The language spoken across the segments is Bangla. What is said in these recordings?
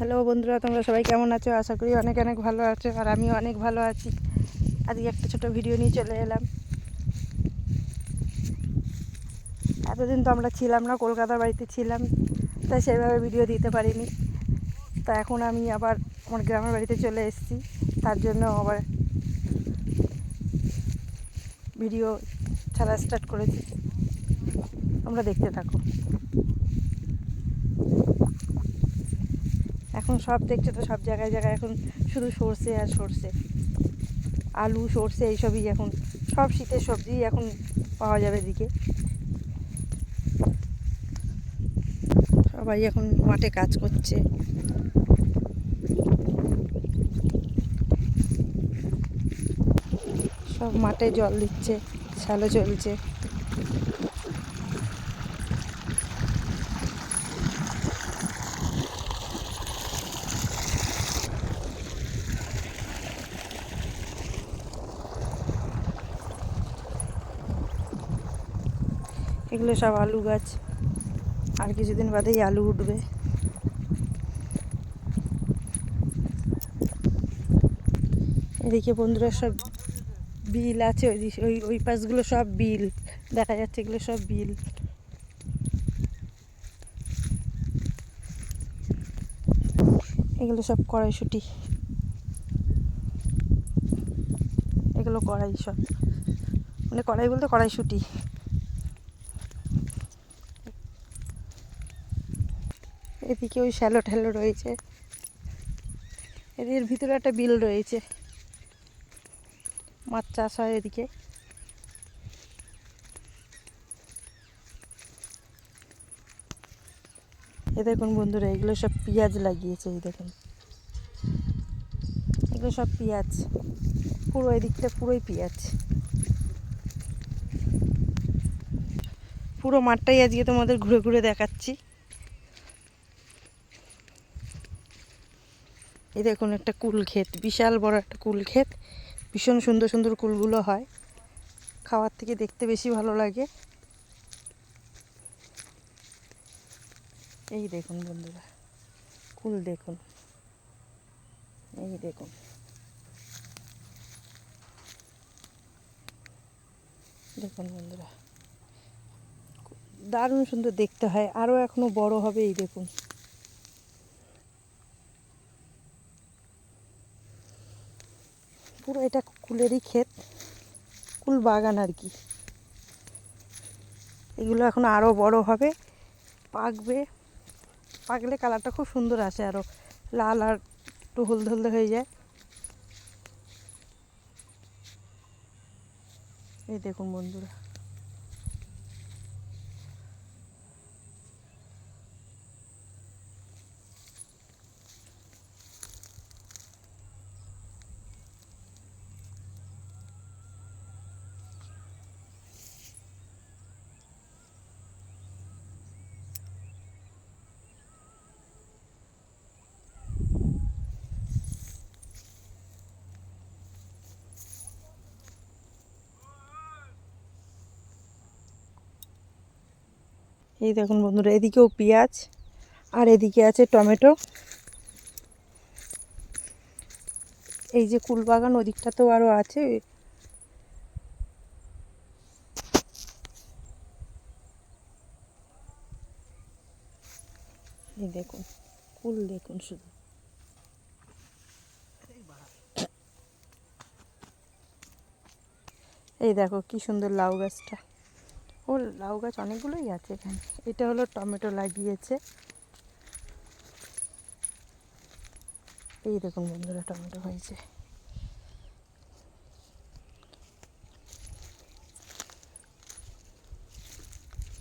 হ্যালো বন্ধুরা, তোমরা সবাই কেমন আছো? আশা করি অনেক অনেক ভালো আছো, আর আমিও অনেক ভালো আছি। আজকে একটা ছোট ভিডিও নিয়ে চলে এলাম। এতদিন তো আমরা ছিলাম না, কলকাতার বাড়িতে ছিলাম, তাই সেইভাবে ভিডিও দিতে পারিনি। তা এখন আমি আবার আমার গ্রামের বাড়িতে চলে এসেছি, তার জন্য আবার ভিডিও ছাড়া স্টার্ট করেছি। তোমরা দেখতে থাকো। এখন সব দেখছো তো, সব জায়গায় জায়গায় এখন শুধু সর্ষে আর সর্ষে, আলু, সর্ষে, এইসবই এখন সব শীতের সবজি এখন পাওয়া যাবে এদিকে। সবাই এখন মাঠে কাজ করছে। সব মাঠে জল দিচ্ছে, শ্যালো চলছে। এগুলো সব আলু গাছ, আর কিছুদিন বাদেই আলু উঠবে। এদিকে বন্ধুরা সব বিল আছে, ওই ওই পাশগুলো সব বিল দেখা যাচ্ছে, এগুলো সব বিল। এগুলো সব কড়াইশুঁটি, এগুলো কড়াই, সব মানে কড়াই বলতে কড়াইশুঁটি। এদিকে ওই শ্যালো ঠ্যালো রয়েছে, এর ভিতরে একটা বিল রয়েছে, মাছ চাষ হয় এদিকে। এ দেখুন বন্ধুরা, এগুলো সব পেঁয়াজ লাগিয়েছে। এই দেখুন, এগুলো সব পেঁয়াজ, পুরো এদিকটা পুরোই পেঁয়াজ। পুরো মাঠটাই আজকে তোমাদের ঘুরে ঘুরে দেখাচ্ছি। এই দেখুন, একটা কুল ক্ষেত, বিশাল বড় একটা কুল ক্ষেত। ভীষণ সুন্দর সুন্দর কুলগুলো হয়, খাওয়ার থেকে দেখতে বেশি ভালো লাগে। এই দেখুন বন্ধুরা, কুল দেখুন, এই দেখুন, দেখুন বন্ধুরা, দারুণ সুন্দর দেখতে হয়, আরও এখনো বড় হবে। এই দেখুন, পুরো এটা কুলেরই ক্ষেত, কুল বাগান আর কি। এগুলো এখন আরও বড় হবে, পাকবে, পাকলে কালারটা খুব সুন্দর আসে, আরও লাল আর একটু হলদে হলদে হয়ে যায়। এই দেখুন বন্ধুরা, এই দেখুন বন্ধুরা, এদিকেও পেঁয়াজ, আর এদিকে আছে টমেটো। এই যে কুল বাগান, ওদিকটাতেও আরও আছে। এই দেখুন, কুল দেখুন শুধু। এই দেখো কি সুন্দর লাউ গাছটা, ও লাউ গাছ অনেকগুলোই আছে এখানে। এটা হলো টমেটো লাগিয়েছে। এই দেখুন বন্ধুরা, টমেটো হয়েছে।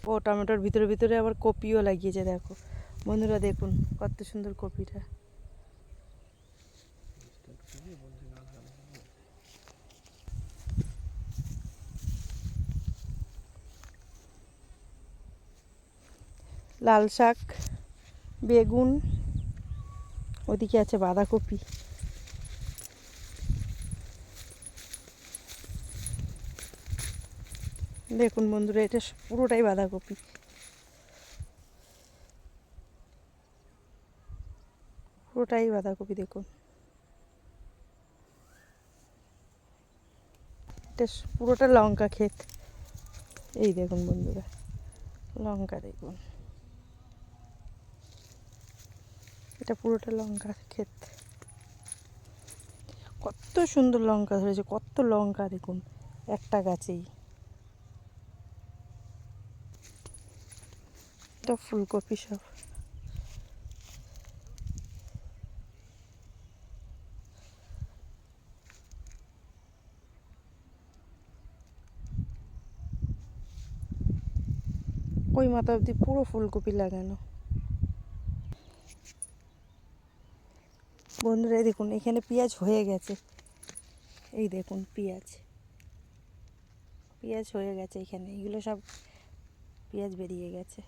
ও টমেটোর ভিতরে ভিতরে আবার কপিও লাগিয়েছে। দেখো বন্ধুরা, দেখুন কত সুন্দর কপিটা। লাল শাক, বেগুন, ওদিকে আছে বাঁধাকপি। দেখুন বন্ধুরা, এটা পুরোটাই বাঁধাকপি। পুরোটাই বাঁধাকপি দেখুন। এটা পুরোটা লঙ্কা ক্ষেত। এই দেখুন বন্ধুরা, লঙ্কা দেখুন, এটা পুরোটা লঙ্কা ক্ষেত। কত সুন্দর লঙ্কা ধরেছে, কত লঙ্কা দেখুন একটা গাছেই। এটা ফুলকপি সব। ওই মাথা অবধি পুরো ফুলকপি লাগানো। বন্ধুরা এই দেখুন, এখানে পেঁয়াজ হয়ে গেছে। এই দেখুন পেঁয়াজ, পেঁয়াজ হয়ে গেছে এখানে, এগুলো সব পেঁয়াজ বেরিয়ে গেছে।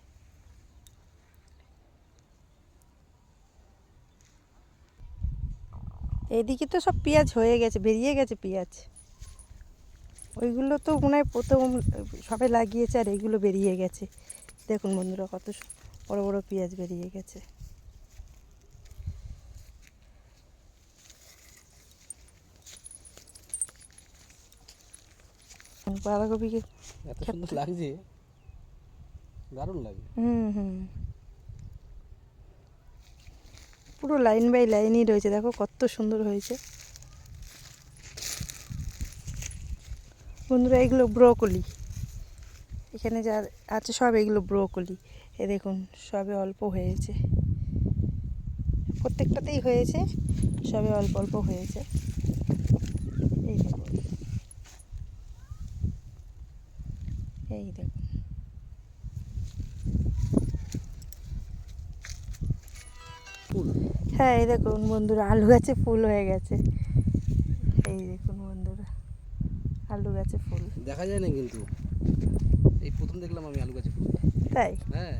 এইদিকে তো সব পেঁয়াজ হয়ে গেছে, বেরিয়ে গেছে পেঁয়াজ। ওইগুলো তো মনে হয় প্রথম সবাই লাগিয়েছে, আর এইগুলো বেরিয়ে গেছে। দেখুন বন্ধুরা, কত বড় বড় পেঁয়াজ বেরিয়ে গেছে। বাঁধাকপিকে এত সুন্দর লাগছে, দারুণ লাগে। পুরো লাইন বাই লাইনই রয়েছে, দেখো কত সুন্দর হয়েছে। বন্ধুরা এগুলো ব্রোকলি, এখানে যা আছে সব এগুলো ব্রোকলি। এ দেখুন সবে অল্প হয়েছে, প্রত্যেকটাতেই হয়েছে, সবে অল্প অল্প হয়েছে। এই দেখুন, এই দেখুন, হ্যাঁ এই দেখুন বন্ধুরা, আলু গাছে ফুল হয়ে গেছে। এই দেখুন বন্ধুরা, আলু গাছে ফুল দেখা যায় না কিন্তু, এই প্রথম দেখলাম আমি আলু গাছে ফুল। তাই? হ্যাঁ,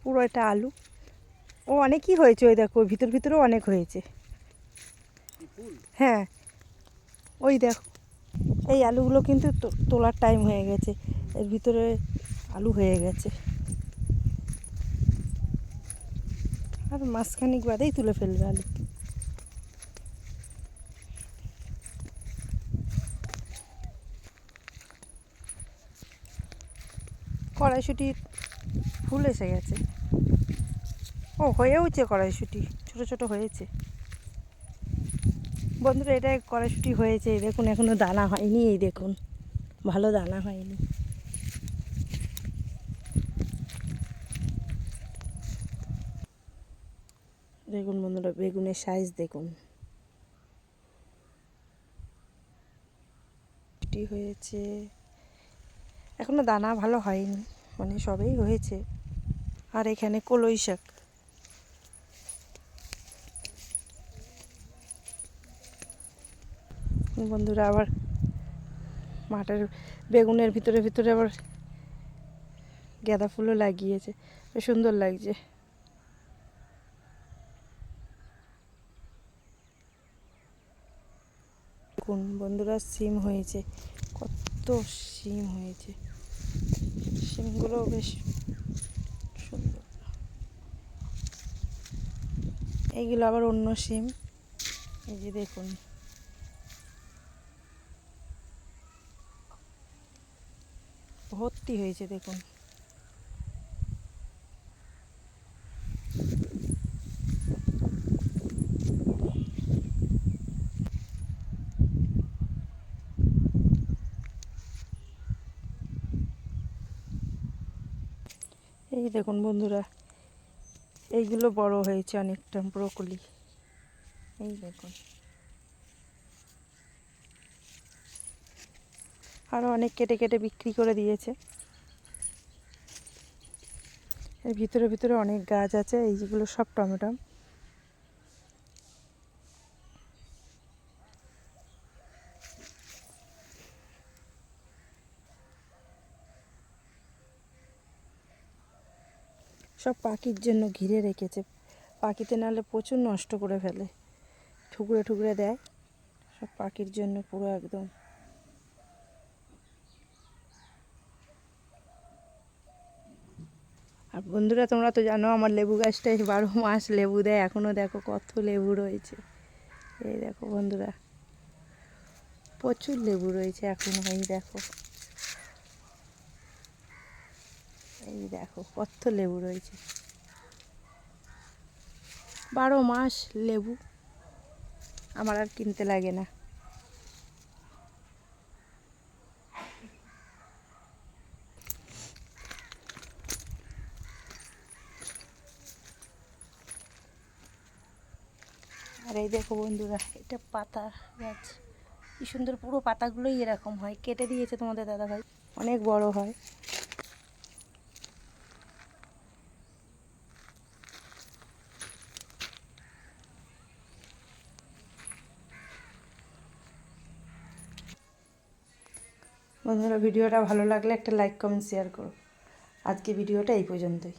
পুরো এটা আলু। ও অনেকই হয়েছে, ওই দেখো ভিতর ভিতরেও অনেক হয়েছে। হ্যাঁ ওই দেখো, এই আলুগুলো কিন্তু তোলার টাইম হয়ে গেছে, এর ভিতরে আলু হয়ে গেছে। আর মাসখানিক বাদেই তুলে ফেলবে আলু। কড়াইশুঁটির ফুল এসে গেছে। ও হয়েওছে কড়াইশুঁটি, ছোট ছোট হয়েছে। বন্ধুরা এটা কড়াইশুঁটি হয়েছে, এই দেখুন এখনো দানা হয়নি, এই দেখুন ভালো দানা হয়নি। দেখুন বন্ধুরা, বেগুনের সাইজ দেখুন, হয়েছে এখনো দানা ভালো হয়নি, মানে সবেই হয়েছে। আর এখানে কলই শাক, বন্ধুরা আবার মাঠের বেগুনের ভিতরে ভিতরে আবার গাঁদা ফুলও লাগিয়েছে, বেশ সুন্দর লাগছে। কোন বন্ধুরা সিম হয়েছে, কত সিম হয়েছে, সিমগুলো বেশ সুন্দর। এইগুলো আবার অন্য সিম, এই যে দেখুন ভর্তি হয়েছে দেখুন। এই দেখুন বন্ধুরা, এইগুলো বড় হয়েছে অনেকটা ব্রোকলি, এই দেখুন আরও অনেক কেটে কেটে বিক্রি করে দিয়েছে। এর ভিতরে ভিতরে অনেক গাছ আছে, এইগুলো সব টমেটো। সব পাখির জন্য ঘিরে রেখেছে, পাখিতে নাহলে প্রচুর নষ্ট করে ফেলে, ঠুকরে ঠুকরে দেয়, সব পাখির জন্য পুরো একদম। আর আর বন্ধুরা তোমরা তো জানো আমার লেবু গাছটায় 12 মাস লেবু দেয়, এখনও দেখো কত লেবু রয়েছে। এই দেখো বন্ধুরা, প্রচুর লেবু রয়েছে এখনও। এই দেখো কত লেবু রয়েছে, 12 মাস লেবু, আমার আর কিনতে লাগে না। আর এই দেখো বন্ধুরা, এটা পাতা গাছ, কি সুন্দর, পুরো পাতাগুলোই এরকম হয়, কেটে দিয়েছে তোমাদের দাদাভাই, অনেক বড় হয়। বন্ধুরা ভিডিওটা ভালো লাগলে একটা লাইক কমেন্ট শেয়ার করো। আজকে ভিডিওটা এই পর্যন্তই।